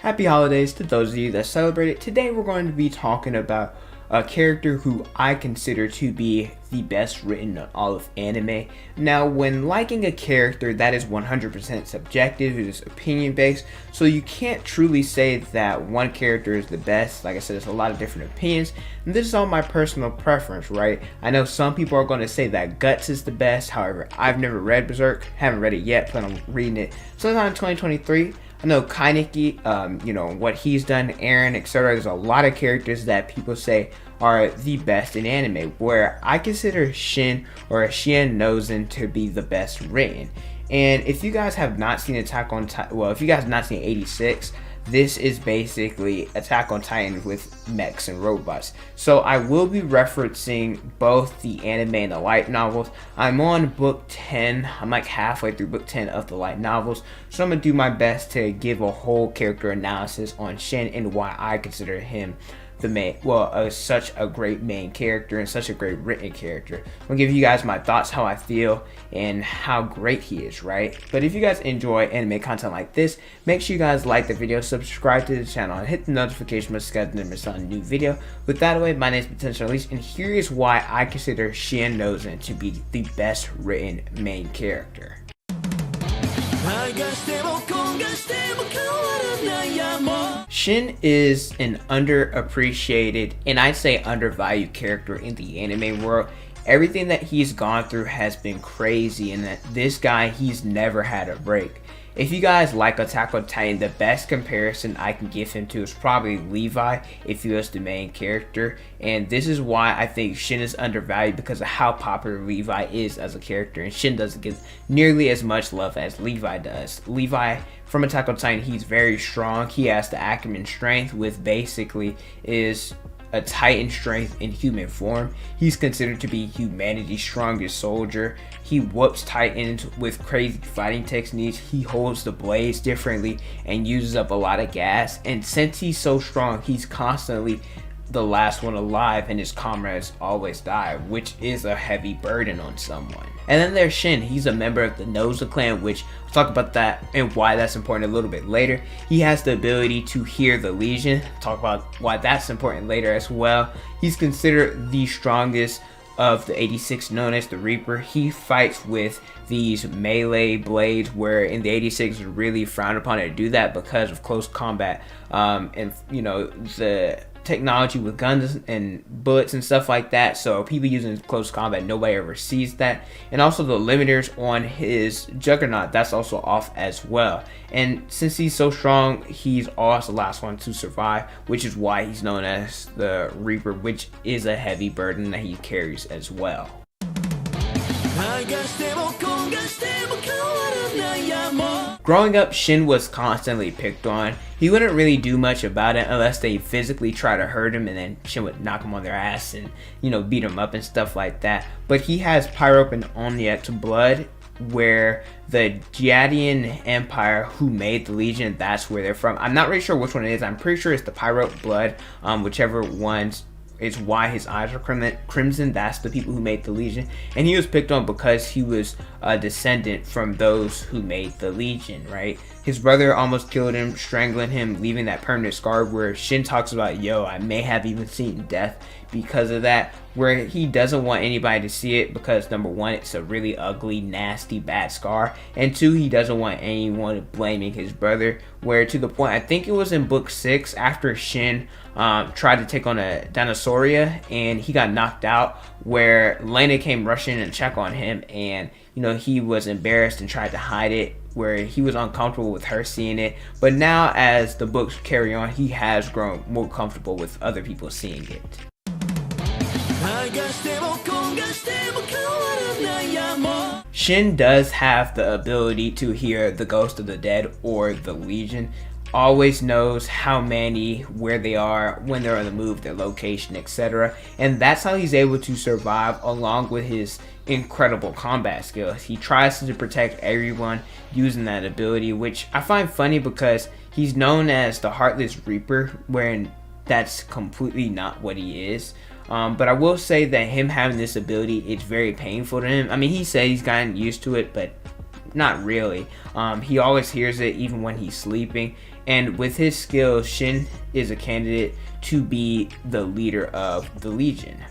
Happy holidays to those of you that celebrate it. Today we're going to be talking about a character who I consider to be the best written in all of anime. Now, when liking a character, that is 100% subjective, it is opinion based, so you can't truly say that one character is the best. Like I said, there's a lot of different opinions, and this is all my personal preference, right? I know some people are going to say that Guts is the best, however, I've never read Berserk, haven't read it yet, plan on reading it sometime in 2023. I know Kaneki, what he's done, Eren, etc. There's a lot of characters that people say are the best in anime, where I consider Shin or Shinei Nozen to be the best written. And if you guys have not seen Attack on Titan, well, if you guys have not seen 86, this is basically Attack on Titan with mechs and robots. So I will be referencing both the anime and the light novels. I'm on book 10. I'm like halfway through book 10 of the light novels. So I'm going to do my best to give a whole character analysis on Shin and why I consider him the main, such a great main character and such a great written character. I'm gonna give you guys my thoughts, how I feel, and how great he is, right? But if you guys enjoy anime content like this, make sure you guys like the video, subscribe to the channel, and hit the notification bell so you guys never miss out on a new video. With that away, my name is Potential Unleashed, and here is why I consider Shinei Nozen to be the best written main character. Shin is an underappreciated and I'd say undervalued character in the anime world. Everything that he's gone through has been crazy, and that this guy, he's never had a break. If you guys like Attack on Titan, the best comparison I can give him to is probably Levi if he was the main character. And this is why I think Shin is undervalued, because of how popular Levi is as a character. And Shin doesn't get nearly as much love as Levi does. Levi from Attack on Titan, he's very strong. He has the ACKERMAN strength, which basically is a Titan strength in human form. He's considered to be humanity's strongest soldier. He whoops Titans with crazy fighting techniques. He holds the blades differently and uses up a lot of gas. And since he's so strong, he's constantly the last one alive, and his comrades always die, which is a heavy burden on someone. And then there's Shin. He's a member of the Nozen clan, which I'll talk about that and why that's important a little bit later. He has the ability to hear the Legion. Talk about why that's important later as well. He's considered the strongest of the 86, known as the Reaper. He fights with these melee blades, where in the 86 is really frowned upon to do that because of close combat, and the technology with guns and bullets and stuff like that. So people using close combat, nobody ever sees that. And also the limiters on his Juggernaut, that's also off as well. And since he's so strong, he's always the last one to survive, which is why he's known as the Reaper, which is a heavy burden that he carries as well. Growing up, Shin was constantly picked on. He wouldn't really do much about it unless they physically try to hurt him, and then Shin would knock him on their ass and, beat him up and stuff like that. But he has Pyrope and Omniac blood, where the Giadian Empire, who made the Legion, that's where they're from. I'm not really sure which one it is. I'm pretty sure it's the Pyrope blood, whichever one's. It's why his eyes are crimson. That's the people who made the Legion. And he was picked on because he was a descendant from those who made the Legion, right? His brother almost killed him, strangling him, leaving that permanent scar, where Shin talks about, I may have even seen death because of that, where he doesn't want anybody to see it because, number one, it's a really ugly, nasty, bad scar, and two, he doesn't want anyone blaming his brother, where to the point, I think it was in book 6, after Shin tried to take on a Dinosauria and he got knocked out, where LENA came rushing and check on him, and he was embarrassed and tried to hide it, where he was uncomfortable with her seeing it. But now, as the books carry on, he has grown more comfortable with other people seeing it. Shin does have the ability to hear the ghost of the dead or the Legion. Always knows how many, where they are, when they're on the move, their location, etc. And that's how he's able to survive, along with his incredible combat skills. He tries to protect everyone using that ability, which I find funny because he's known as the Heartless Reaper, wherein that's completely not what he is. But I will say that him having this ability, it's very painful to him. I mean, he said he's gotten used to it, but not really. He always hears it even when he's sleeping, And with his skills, Shin is a candidate to be the leader of the Legion.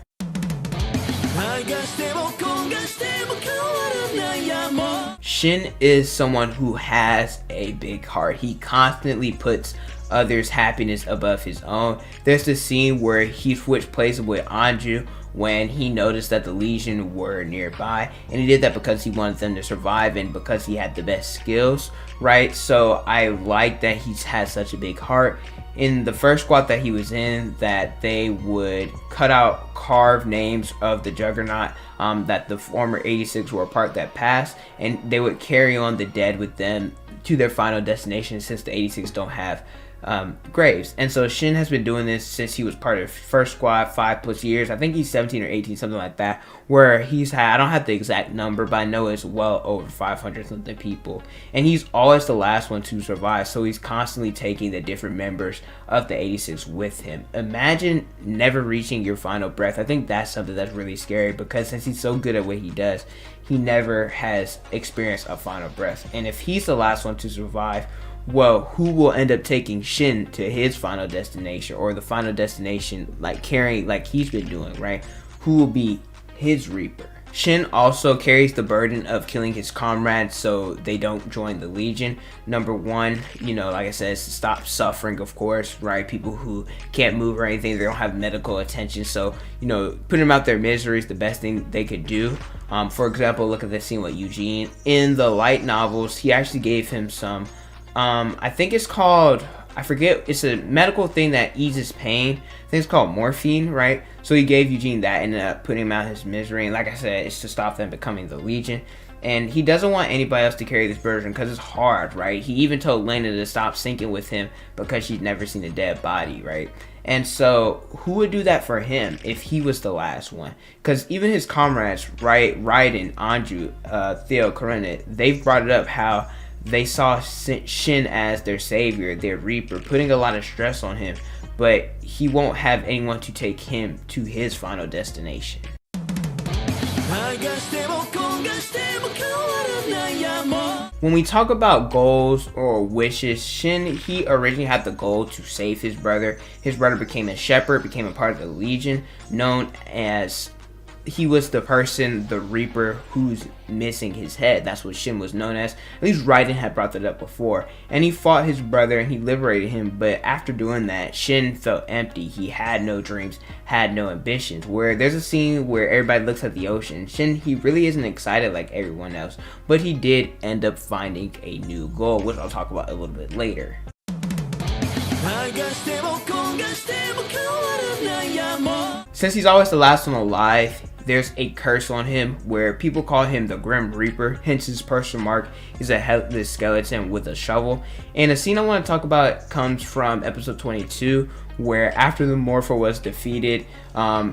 Shin is someone who has a big heart. He constantly puts others' happiness above his own. There's this scene where he switched places with Anju when he noticed that the Legion were nearby, and he did that because he wanted them to survive and because he had the best skills, right? So I like that he has such a big heart. In the first squad that he was in, that they would cut out carved names of the Juggernaut that the former 86 were a part that passed, and they would carry on the dead with them to their final destination, since the 86 don't have graves. And so Shin has been doing this since he was part of first squad, 5+ years. I think he's 17 or 18, something like that, where he's had, I don't have the exact number, but I know it's well over 500 something people, and he's always the last one to survive. So he's constantly taking the different members of the 86 with him. Imagine never reaching your final breath. I think that's something that's really scary, because since he's so good at what he does, he never has experienced a final breath. And if he's the last one to survive, well, who will end up taking Shin to his final destination, or the final destination, like carrying, like he's been doing, right? Who will be his Reaper? Shin also carries the burden of killing his comrades so they don't join the Legion. Number one, you know, like I said, is to stop suffering, of course, right? People who can't move or anything, they don't have medical attention. So, you know, putting them out their misery is the best thing they could do. For example, look at this scene with Eugene. In the light novels, he actually gave him some I think it's called, I forget, it's a medical thing that eases pain. I think it's called morphine, right? So he gave Eugene that and ended up putting him out of his misery. And like I said, it's to stop them becoming the Legion. And he doesn't want anybody else to carry this burden because it's hard, right? He even told LENA to stop sinking with him because she'd never seen a dead body, right? And so who would do that for him if he was the last one? Because even his comrades, right, Raiden, Anju, Theo, Karuna, they've brought it up how they saw Shin as their savior, their Reaper, putting a lot of stress on him, but he won't have anyone to take him to his final destination. When we talk about goals or wishes, Shin, he originally had the goal to save his brother. His brother became a shepherd, became a part of the Legion, known as, he was the person, the Reaper, who's missing his head. That's what Shin was known as. At least Raiden had brought that up before. And he fought his brother and he liberated him. But after doing that, Shin felt empty. He had no dreams, had no ambitions. Where there's a scene where everybody looks at the ocean. Shin, he really isn't excited like everyone else. But he did end up finding a new goal, which I'll talk about a little bit later. Since he's always the last one alive, there's a curse on him where people call him the Grim Reaper, hence his personal mark is a headless skeleton with a shovel. And a scene I want to talk about comes from episode 22, where after the Morpho was defeated,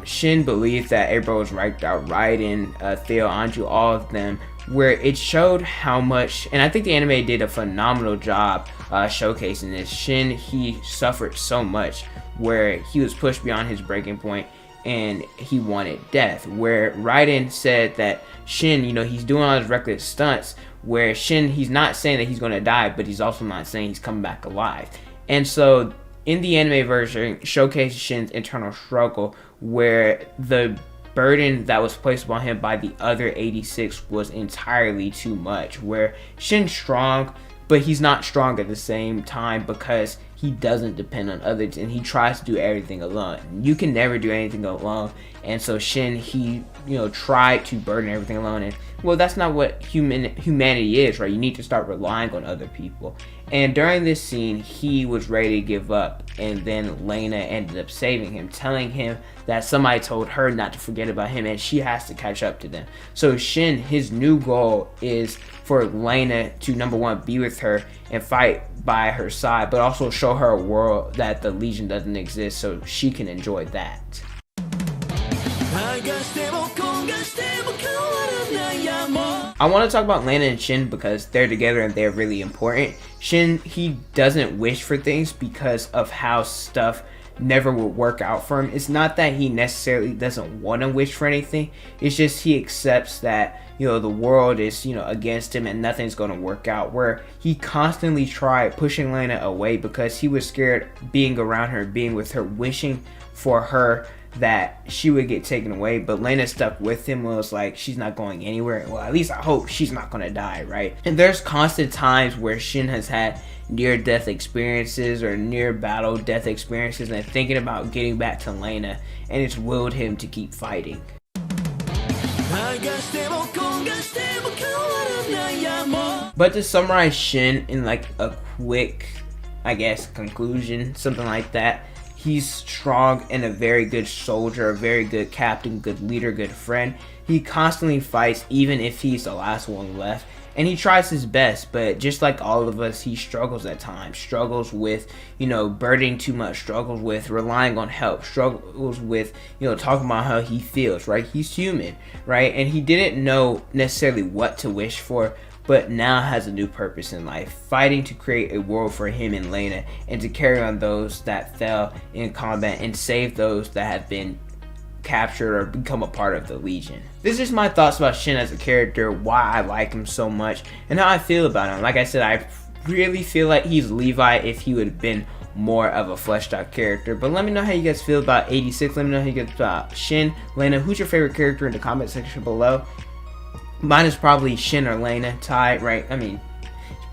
Shin believed that everybody was wiped out, Raiden, Theo, Anju, all of them, where it showed how much, and I think the anime did a phenomenal job showcasing this. Shin, he suffered so much where he was pushed beyond his breaking point and he wanted death, where Raiden said that Shin, you know, he's doing all his reckless stunts, where Shin, he's not saying that he's going to die, but he's also not saying he's coming back alive. And so in the anime version, showcases Shin's internal struggle, where the burden that was placed upon him by the other 86 was entirely too much, where Shin's strong, but he's not strong at the same time because he doesn't depend on others and he tries to do everything alone. You can never do anything alone, and so Shin, he, you know, tried to burden everything alone, and well, that's not what humanity is, right? You need to start relying on other people. And during this scene, he was ready to give up, and then LENA ended up saving him, telling him that somebody told her not to forget about him and she has to catch up to them. So Shin, his new goal is for LENA to, number one, be with her and fight by her side, but also show her a world that the Legion doesn't exist so she can enjoy that. I want to talk about LENA and Shin because they're together and they're really important. Shin, he doesn't wish for things because of how stuff never would work out for him. It's not that he necessarily doesn't want to wish for anything. It's just he accepts that, the world is, against him and nothing's going to work out, where he constantly tried pushing LENA away because he was scared being around her, being with her, wishing for her that she would get taken away. But LENA stuck with him, was like, she's not going anywhere. Well, at least I hope she's not going to die, right? And there's constant times where Shin has had near-death experiences or near-battle death experiences and thinking about getting back to LENA, and it's willed him to keep fighting. But to summarize Shin in like a quick, I guess, conclusion, something like that, he's strong and a very good soldier, a very good captain, good leader, good friend. He constantly fights even if he's the last one left. And he tries his best, but just like all of us, he struggles at times. Struggles with, burdening too much. Struggles with relying on help. Struggles with, talking about how he feels, right? He's human, right? And he didn't know necessarily what to wish for, but now has a new purpose in life. Fighting to create a world for him and LENA, and to carry on those that fell in combat and save those that have been captured or become a part of the Legion. This is my thoughts about Shin as a character, why I like him so much, and how I feel about him. Like I said, I really feel like he's Levi if he would have been more of a fleshed out character. But let me know how you guys feel about 86. Let me know how you guys feel about Shin, LENA. Who's your favorite character in the comment section below? Mine is probably Shin or LENA tied, right? I mean,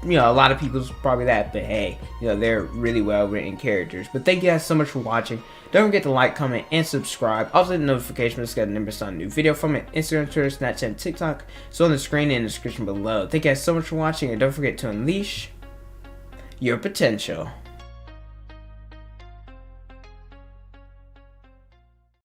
a lot of people's probably that, but hey, they're really well written characters. But thank you guys so much for watching. Don't forget to like, comment, and subscribe. Also hit the notification to get numbers on a new video from it. Instagram, Twitter, Snapchat, and TikTok. So on the screen and in the description below. Thank you guys so much for watching, and don't forget to unleash your potential.